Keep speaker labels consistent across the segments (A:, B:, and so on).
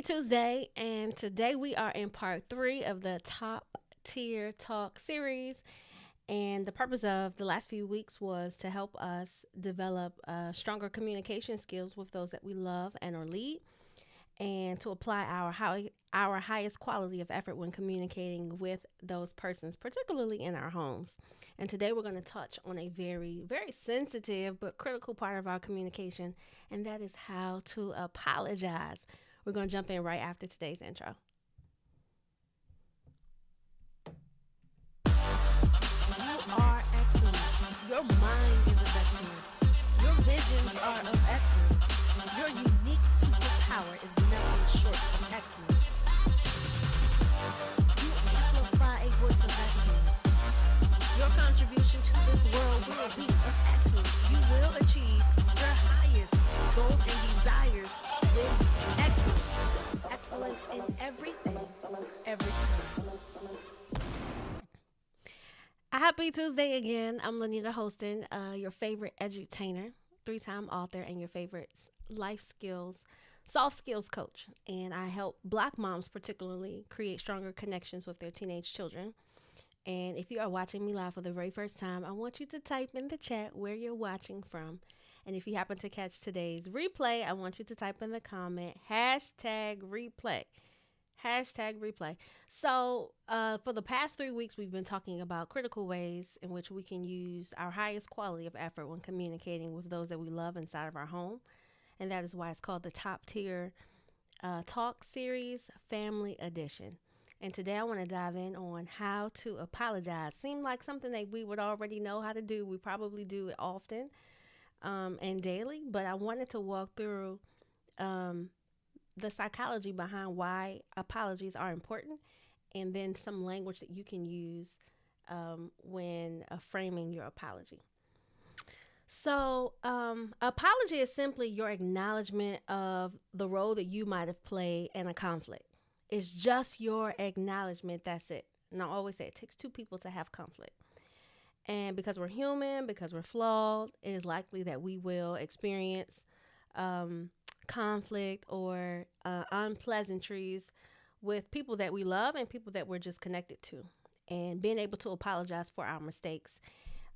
A: Tuesday, and today we are in part three of the Top Tier Talk series. And the purpose of the last few weeks was to help us develop stronger communication skills with those that we love and or lead, and to apply our highest quality of effort when communicating with those persons, particularly in our homes. And today we're going to touch on a very sensitive but critical part of our communication, and that is how to apologize. We're going to jump in right after today's intro. You are excellence. Your mind is of excellence. Your visions are of excellence. Your unique superpower is nothing short of excellence. You amplify a voice of excellence. Your contribution to this world will be of excellence. You will achieve your highest goals and desires with excellence. Excellence in everything, every time. Happy Tuesday again. I'm Lanita Hostin, your favorite edutainer, three-time author, and your favorite life skills, soft skills coach. And I help Black moms particularly create stronger connections with their teenage children. And if you are watching me live for the very first time, I want you to type in the chat where you're watching from. And if you happen to catch today's replay, I want you to type in the comment, #replay. #replay. So, for the past 3 weeks, we've been talking about critical ways in which we can use our highest quality of effort when communicating with those that we love inside of our home. And that is why it's called the Top Tier Talk Series Family Edition. And today I want to dive in on how to apologize. Seemed like something that we would already know how to do. We probably do it often and daily, but I wanted to walk through the psychology behind why apologies are important, and then some language that you can use when framing your apology. So, apology is simply your acknowledgement of the role that you might have played in a conflict. It's just your acknowledgement. That's it. And I always say it takes two people to have conflict. And because we're human, because we're flawed, it is likely that we will experience conflict or unpleasantries with people that we love and people that we're just connected to. And being able to apologize for our mistakes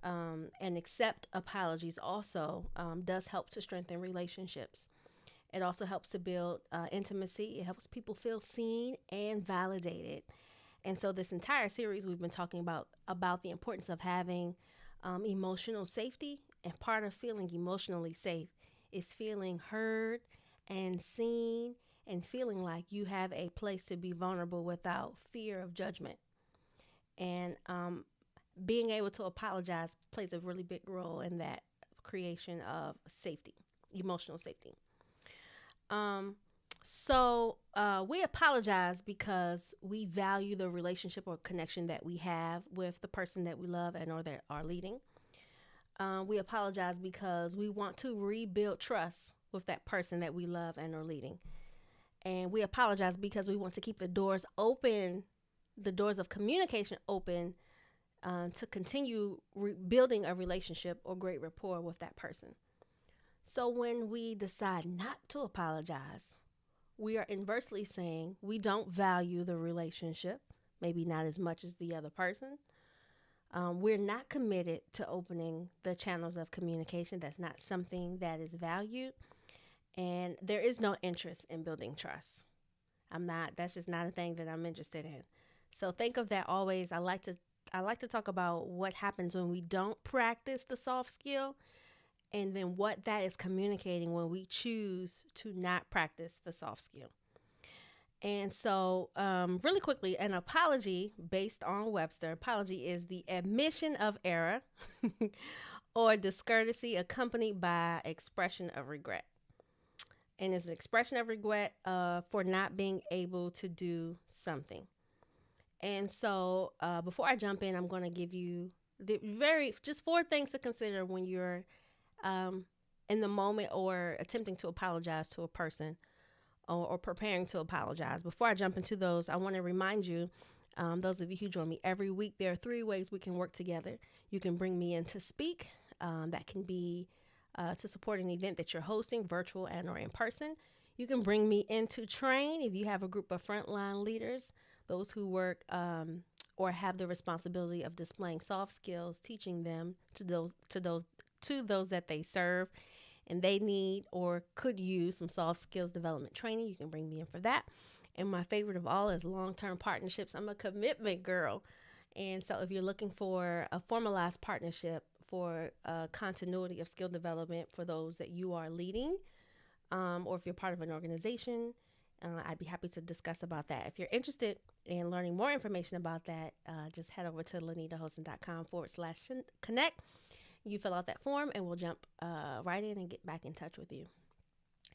A: and accept apologies also does help to strengthen relationships. It also helps to build intimacy. It helps people feel seen and validated. And so this entire series we've been talking about the importance of having emotional safety. And part of feeling emotionally safe is feeling heard and seen and feeling like you have a place to be vulnerable without fear of judgment. And being able to apologize plays a really big role in that creation of safety, emotional safety. So we apologize because we value the relationship or connection that we have with the person that we love and or that are leading. We apologize because we want to rebuild trust with that person that we love and are leading. And we apologize because we want to keep the doors open, the doors of communication open, to continue building a relationship or great rapport with that person. So when we decide not to apologize, we are inversely saying we don't value the relationship, maybe not as much as the other person. We're not committed to opening the channels of communication. That's not something that is valued. And there is no interest in building trust. That's just not a thing that I'm interested in. So think of that always. I like to talk about what happens when we don't practice the soft skill, and then what that is communicating when we choose to not practice the soft skill. And so, really quickly, an apology based on Webster, apology is the admission of error or discourtesy accompanied by expression of regret. And it's an expression of regret for not being able to do something. And so, before I jump in, I'm going to give you just 4 things to consider when you're in the moment or attempting to apologize to a person or preparing to apologize. Before I jump into those, I want to remind you, those of you who join me every week, there are 3 ways we can work together. You can bring me in to speak. That can be to support an event that you're hosting, virtual and or in person. You can bring me in to train if you have a group of frontline leaders, those who work or have the responsibility of displaying soft skills, teaching them to those that they serve, and they need or could use some soft skills development training. You can bring me in for that. And my favorite of all is long-term partnerships. I'm a commitment girl. And so if you're looking for a formalized partnership for continuity of skill development for those that you are leading, or if you're part of an organization, I'd be happy to discuss about that. If you're interested in learning more information about that, just head over to lanitahosen.com/connect. You fill out that form and we'll jump right in and get back in touch with you.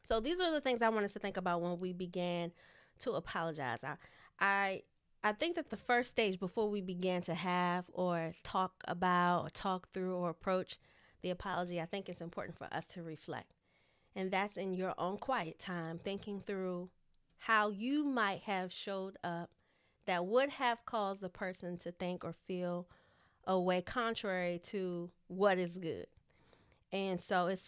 A: So these are the things I want us to think about when we began to apologize. I think that the first stage before we began to have or talk about or talk through or approach the apology, I think it's important for us to reflect. And that's in your own quiet time, thinking through how you might have showed up that would have caused the person to think or feel a way contrary to what is good. And so it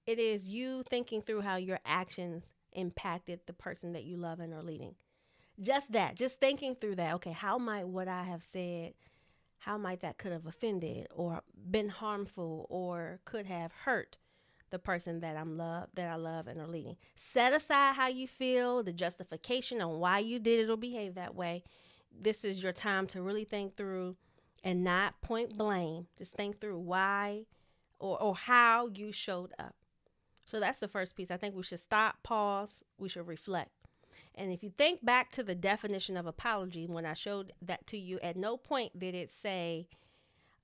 A: is you thinking through how your actions impacted the person that you love and are leading. Just thinking through that. Okay, how might what I have said, how might that could have offended or been harmful or could have hurt the person that I love and are leading. Set aside how you feel, the justification on why you did it or behave that way. This is your time to really think through and not point blame. Just think through why or how you showed up. So that's the first piece. I think we should stop, pause, we should reflect. And if you think back to the definition of apology, when I showed that to you, at no point did it say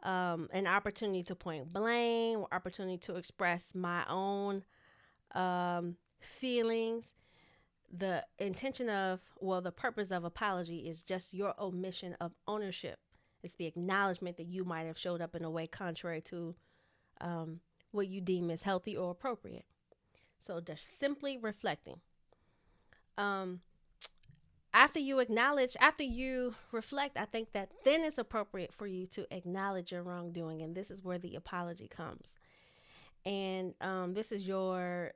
A: an opportunity to point blame or opportunity to express my own feelings. The purpose of apology is just your omission of ownership. It's the acknowledgement that you might have showed up in a way contrary to what you deem as healthy or appropriate. So just simply reflecting. After you reflect, I think that then it's appropriate for you to acknowledge your wrongdoing. And this is where the apology comes. And this is you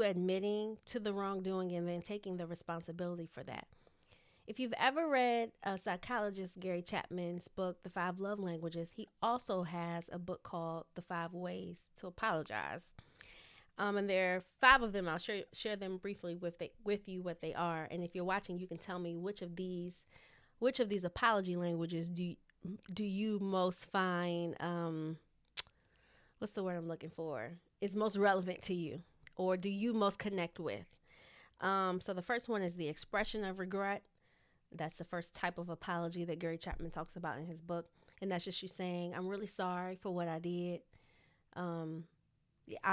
A: admitting to the wrongdoing and then taking the responsibility for that. If you've ever read psychologist Gary Chapman's book, The 5 Love Languages, he also has a book called The 5 Ways to Apologize. And there are 5 of them. I'll share them briefly with you what they are. And if you're watching, you can tell me which of these apology languages do you most find, what's the word I'm looking for, is most relevant to you, or do you most connect with? So the first one is the expression of regret. That's the first type of apology that Gary Chapman talks about in his book. And that's just you saying, I'm really sorry for what I did. I'm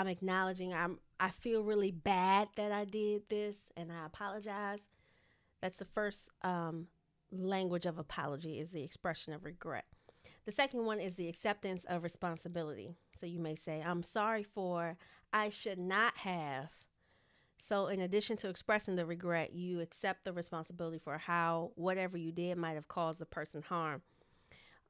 A: acknowledging I feel really bad that I did this and I apologize. That's the first language of apology, is the expression of regret. The second one is the acceptance of responsibility. So you may say, I'm sorry for I should not have. So in addition to expressing the regret, you accept the responsibility for how whatever you did might have caused the person harm.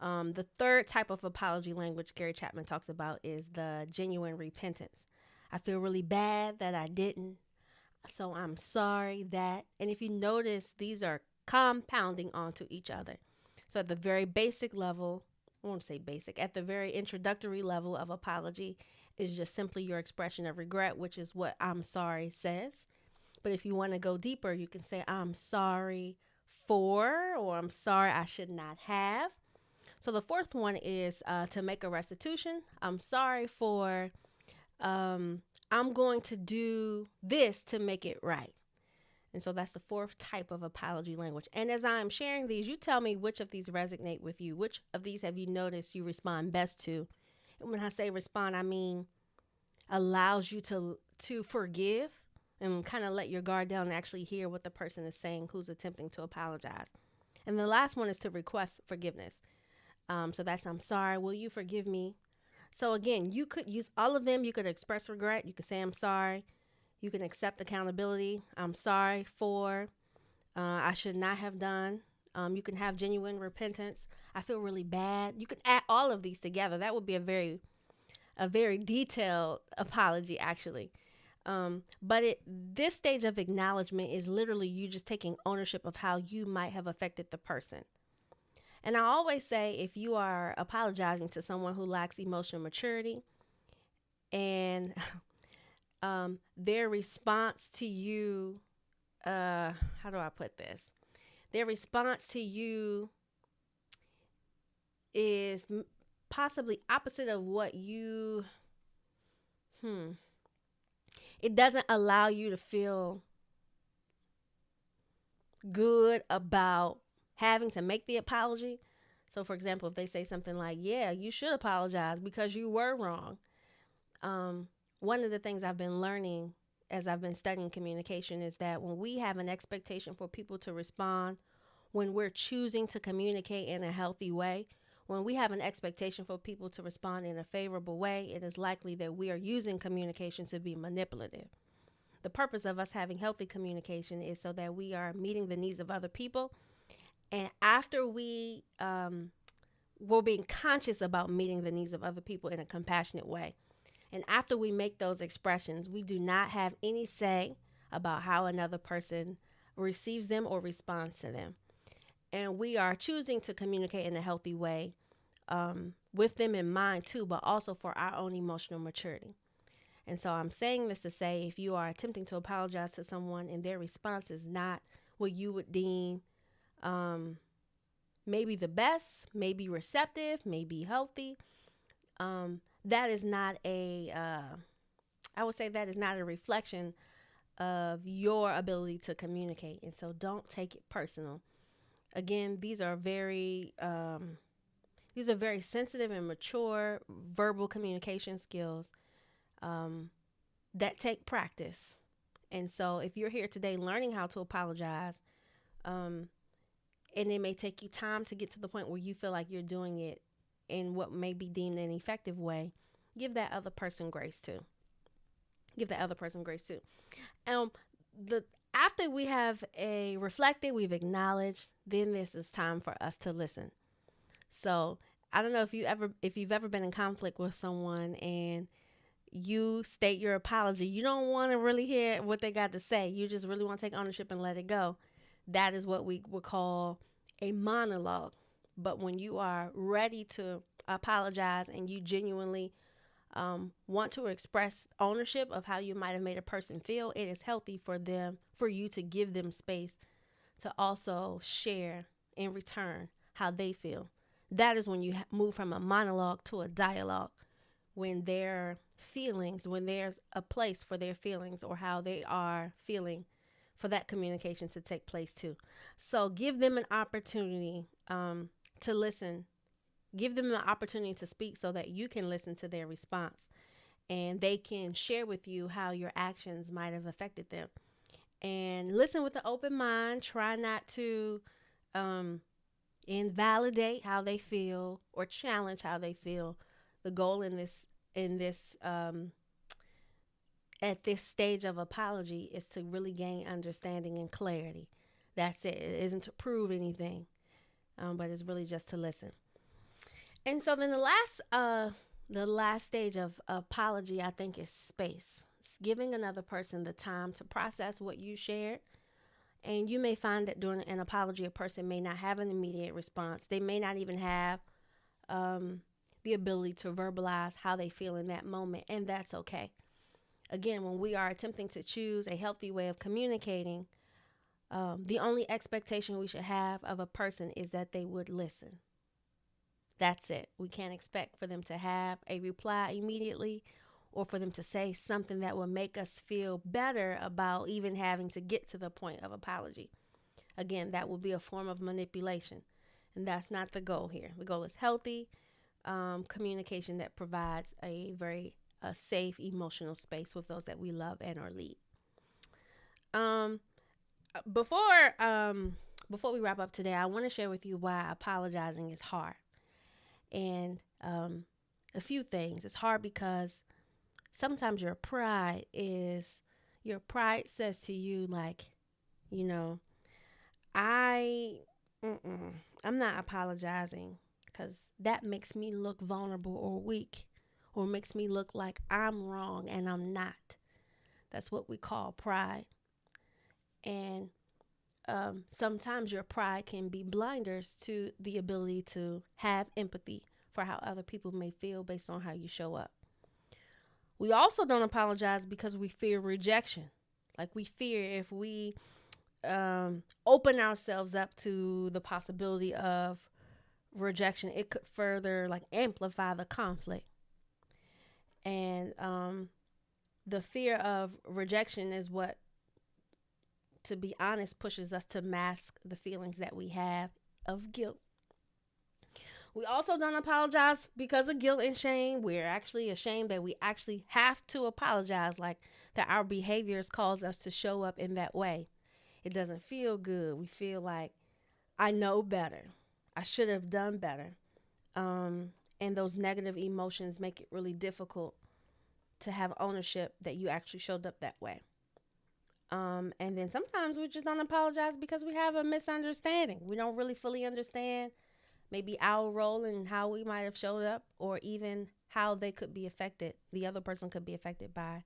A: The third type of apology language Gary Chapman talks about is the genuine repentance. I feel really bad that I didn't, so I'm sorry that. And if you notice, these are compounding onto each other. So at the very basic level, I won't say basic, at the very introductory level of apology is just simply your expression of regret, which is what I'm sorry says. But if you want to go deeper, you can say I'm sorry for, or I'm sorry I should not have. So the fourth one is to make a restitution. I'm sorry for, I'm going to do this to make it right. And so that's the fourth type of apology language. And as I'm sharing these, you tell me which of these resonate with you. Which of these have you noticed you respond best to? And when I say respond, I mean allows you to forgive and kind of let your guard down and actually hear what the person is saying who's attempting to apologize. And the last one is to request forgiveness. So that's, I'm sorry, will you forgive me? So again, you could use all of them. You could express regret. You could say, I'm sorry. You can accept accountability. I'm sorry for, I should not have done. You can have genuine repentance. I feel really bad. You can add all of these together. That would be a very detailed apology, actually. But this stage of acknowledgement is literally you just taking ownership of how you might have affected the person. And I always say, if you are apologizing to someone who lacks emotional maturity and their response to you, how do I put this? Their response to you is possibly opposite of what you, it doesn't allow you to feel good about having to make the apology. So, for example, if they say something like, yeah, you should apologize because you were wrong. One of the things I've been learning as I've been studying communication is that when we have an expectation for people to respond, when we're choosing to communicate in a healthy way, when we have an expectation for people to respond in a favorable way, it is likely that we are using communication to be manipulative. The purpose of us having healthy communication is so that we are meeting the needs of other people. And after we're being conscious about meeting the needs of other people in a compassionate way. And after we make those expressions, we do not have any say about how another person receives them or responds to them. And we are choosing to communicate in a healthy way with them in mind too, but also for our own emotional maturity. And so I'm saying this to say, if you are attempting to apologize to someone and their response is not what you would deem maybe the best, maybe receptive, maybe healthy, that is not I would say that is not a reflection of your ability to communicate. And so don't take it personal. Again, these are very sensitive and mature verbal communication skills that take practice. And so if you're here today learning how to apologize, and it may take you time to get to the point where you feel like you're doing it in what may be deemed an effective way, give that other person grace too. Give that other person grace too. After we have reflected, we've acknowledged, then this is time for us to listen. So I don't know if you've ever been in conflict with someone and you state your apology. You don't want to really hear what they got to say. You just really want to take ownership and let it go. That is what we would call a monologue. But when you are ready to apologize and you genuinely want to express ownership of how you might have made a person feel, it is healthy for you to give them space to also share in return how they feel. That is when you move from a monologue to a dialogue, when their feelings, when there's a place for their feelings or how they are feeling, for that communication to take place too. So give them an opportunity to listen. Give them an opportunity to speak so that you can listen to their response and they can share with you how your actions might have affected them. And listen with an open mind. Try not to invalidate how they feel or challenge how they feel. The goal in this at this stage of apology is to really gain understanding and clarity. That's it. It isn't to prove anything, but it's really just to listen. And so then the last stage of apology, I think, is space. It's giving another person the time to process what you shared. And you may find that during an apology, a person may not have an immediate response. They may not even have the ability to verbalize how they feel in that moment, and that's okay. Again, when we are attempting to choose a healthy way of communicating, the only expectation we should have of a person is that they would listen. That's it. We can't expect for them to have a reply immediately or for them to say something that will make us feel better about even having to get to the point of apology. Again, that will be a form of manipulation, and that's not the goal here. The goal is healthy communication that provides a very safe emotional space with those that we love and or lead. Before we wrap up today, I want to share with you why apologizing is hard. And a few things. It's hard because sometimes your pride says to you, like, I'm not apologizing because that makes me look vulnerable or weak, or makes me look like I'm wrong and I'm not. That's what we call pride. And sometimes your pride can be blinders to the ability to have empathy for how other people may feel based on how you show up. We also don't apologize because we fear rejection. Like we fear if we open ourselves up to the possibility of rejection, it could further like amplify the conflict. And the fear of rejection is what, to be honest, pushes us to mask the feelings that we have of guilt. We also don't apologize because of guilt and shame. We're actually ashamed that we actually have to apologize, like that our behaviors cause us to show up in that way. It doesn't feel good. We feel like, I know better. I should have done better. And those negative emotions make it really difficult to have ownership that you actually showed up that way. And then sometimes we just don't apologize because we have a misunderstanding. We don't really fully understand maybe our role and how we might have showed up, or even how they could be affected. The other person could be affected by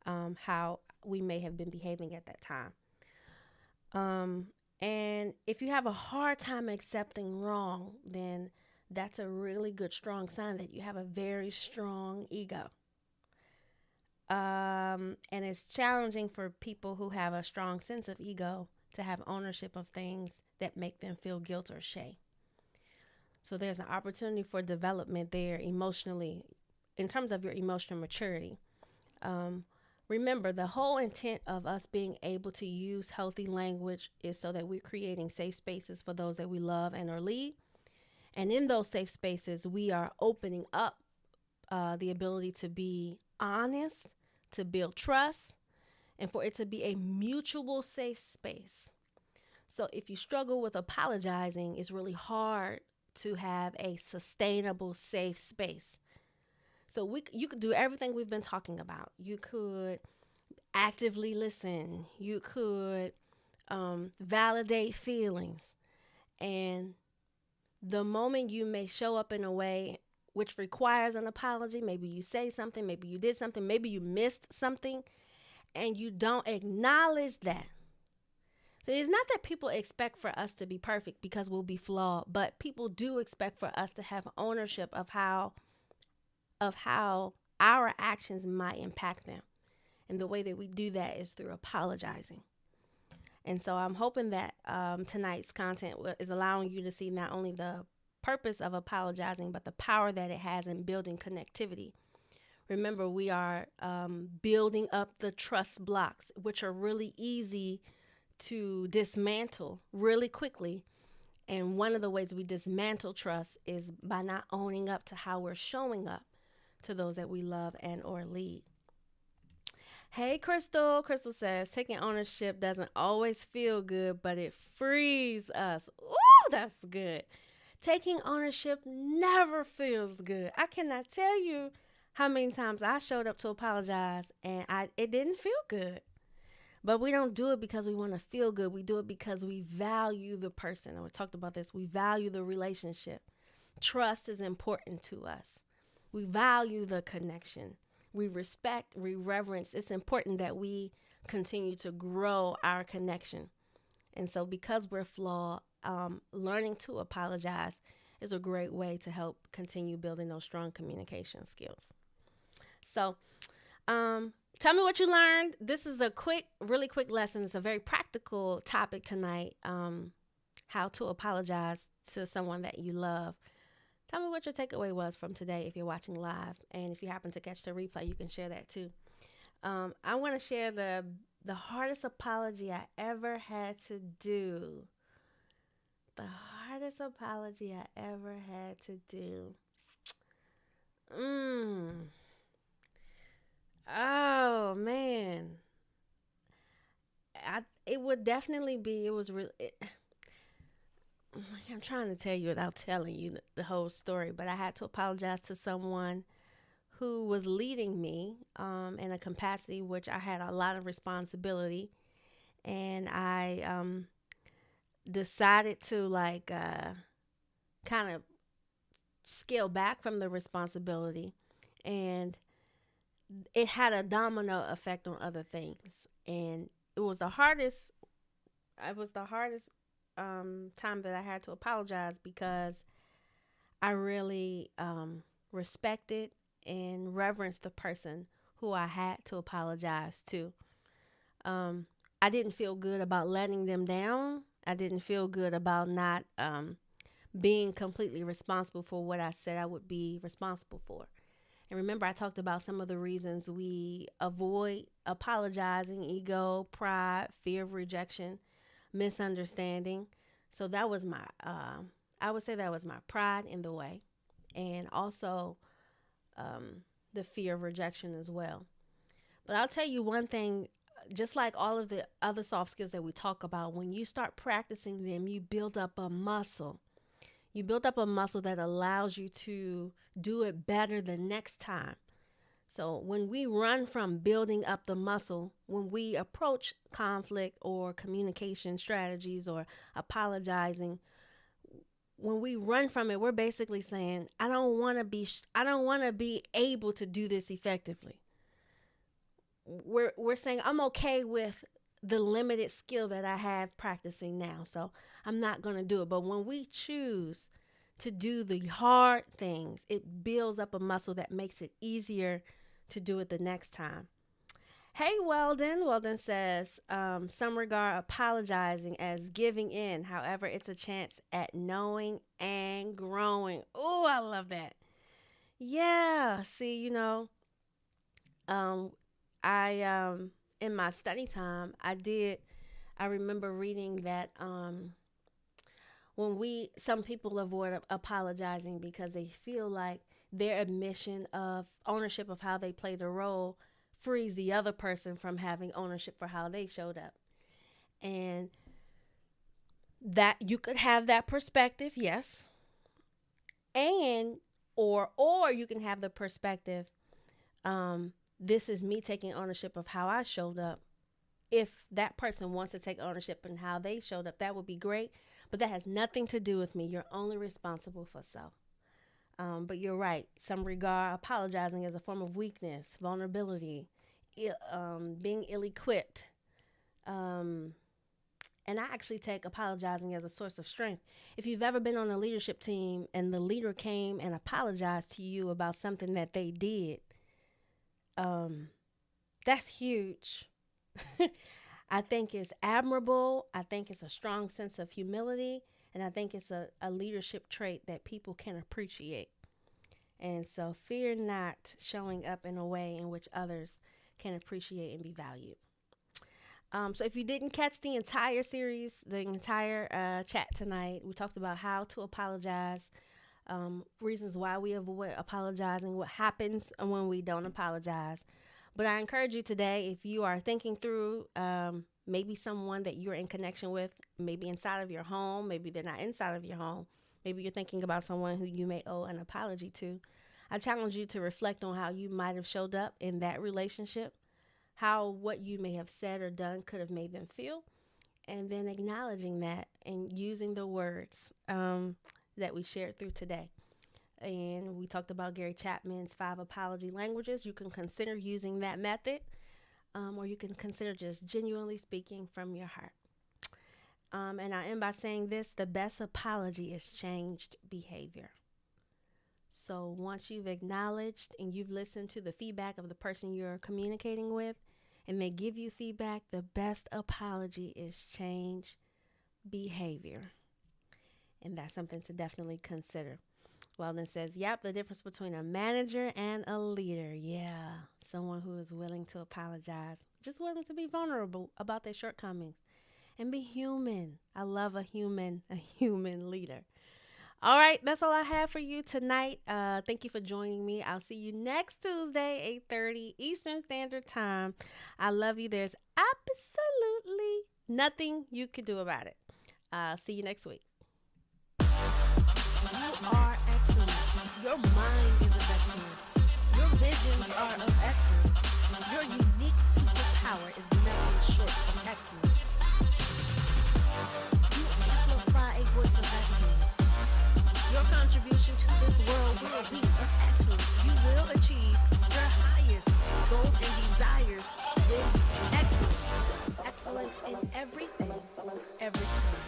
A: how we may have been behaving at that time. And if you have a hard time accepting wrong, then that's a really good, strong sign that you have a very strong ego. And it's challenging for people who have a strong sense of ego to have ownership of things that make them feel guilt or shame. So there's an opportunity for development there emotionally, in terms of your emotional maturity. Remember, the whole intent of us being able to use healthy language is so that we're creating safe spaces for those that we love and or lead. And in those safe spaces, we are opening up the ability to be honest, to build trust, and for it to be a mutual safe space. So if you struggle with apologizing, it's really hard to have a sustainable safe space. So you could do everything we've been talking about. You could actively listen. You could validate feelings. And the moment you may show up in a way which requires an apology, maybe you say something, maybe you did something, maybe you missed something, and you don't acknowledge that. So it's not that people expect for us to be perfect because we'll be flawed, but people do expect for us to have ownership of how our actions might impact them. And the way that we do that is through apologizing. And so I'm hoping that tonight's content is allowing you to see not only the purpose of apologizing, but the power that it has in building connectivity. Remember, we are building up the trust blocks, which are really easy to dismantle really quickly. And one of the ways we dismantle trust is by not owning up to how we're showing up to those that we love and or lead. Hey, Crystal. Crystal says, taking ownership doesn't always feel good, but it frees us. Ooh, that's good. Taking ownership never feels good. I cannot tell you how many times I showed up to apologize and it didn't feel good. But we don't do it because we want to feel good. We do it because we value the person. And we talked about this. We value the relationship. Trust is important to us. We value the connection. We respect, we reverence. It's important that we continue to grow our connection. And so because we're flawed, learning to apologize is a great way to help continue building those strong communication skills. So, tell me what you learned. This is a really quick lesson. It's a very practical topic tonight. How to apologize to someone that you love. Tell me what your takeaway was from today if you're watching live. And if you happen to catch the replay, you can share that too. I want to share the hardest apology I ever had to do. The hardest apology I ever had to do. Oh, man. It would definitely be, it was really... I'm trying to tell you without telling you the whole story, but I had to apologize to someone who was leading me in a capacity which I had a lot of responsibility, and I decided to kind of scale back from the responsibility, and it had a domino effect on other things. And it was the hardest, it was the hardest time that I had to apologize because I really respected and reverenced the person who I had to apologize to. Um, I didn't feel good about letting them down. I didn't feel good about not being completely responsible for what I said I would be responsible for. And remember, I talked about some of the reasons we avoid apologizing: ego, pride, fear of rejection, misunderstanding. So that was I would say that was my pride in the way. And also the fear of rejection as well. But I'll tell you one thing, just like all of the other soft skills that we talk about, when you start practicing them, you build up a muscle. You build up a muscle that allows you to do it better the next time. So when we run from building up the muscle, when we approach conflict or communication strategies or apologizing, when we run from it, we're basically saying, I don't want to be able to do this effectively. We're saying I'm okay with the limited skill that I have practicing now, so I'm not going to do it. But when we choose to do the hard things, it builds up a muscle that makes it easier to do it the next time. Hey, Weldon. Weldon says, some regard apologizing as giving in. However, it's a chance at knowing and growing. Oh, I love that. Yeah. See, um, I in my study time, I remember reading that some people avoid apologizing because they feel like their admission of ownership of how they played a role frees the other person from having ownership for how they showed up. And that you could have that perspective, yes. And or you can have the perspective, this is me taking ownership of how I showed up. If that person wants to take ownership in how they showed up, that would be great. But that has nothing to do with me. You're only responsible for self. But you're right. Some regard apologizing as a form of weakness, vulnerability, being ill-equipped. And I actually take apologizing as a source of strength. If you've ever been on a leadership team and the leader came and apologized to you about something that they did, that's huge. I think it's admirable. I think it's a strong sense of humility. And I think it's a leadership trait that people can appreciate. And so fear not showing up in a way in which others can appreciate and be valued. So if you didn't catch the entire series, the entire chat tonight, we talked about how to apologize, reasons why we avoid apologizing, what happens when we don't apologize. But I encourage you today, if you are thinking through maybe someone that you're in connection with, maybe inside of your home, maybe they're not inside of your home, maybe you're thinking about someone who you may owe an apology to, I challenge you to reflect on how you might have showed up in that relationship, how what you may have said or done could have made them feel, and then acknowledging that and using the words that we shared through today. And we talked about Gary Chapman's 5 apology languages. You can consider using that method, or you can consider just genuinely speaking from your heart. And I end by saying this: the best apology is changed behavior. So once you've acknowledged and you've listened to the feedback of the person you're communicating with, and they give you feedback, the best apology is change behavior. And that's something to definitely consider. Weldon says, yep, the difference between a manager and a leader. Yeah, someone who is willing to apologize, just willing to be vulnerable about their shortcomings and be human. I love a human leader. All right, that's all I have for you tonight. Thank you for joining me. I'll see you next Tuesday, 8:30 Eastern Standard Time. I love you. There's absolutely nothing you can do about it. See you next week. You are excellence. Your mind is of excellence. Your visions are of excellence. Your unique superpower is nothing short of excellence. You amplify a voice of excellence. Your contribution to this world will be of excellence. You will achieve your highest excellence in everything, every time.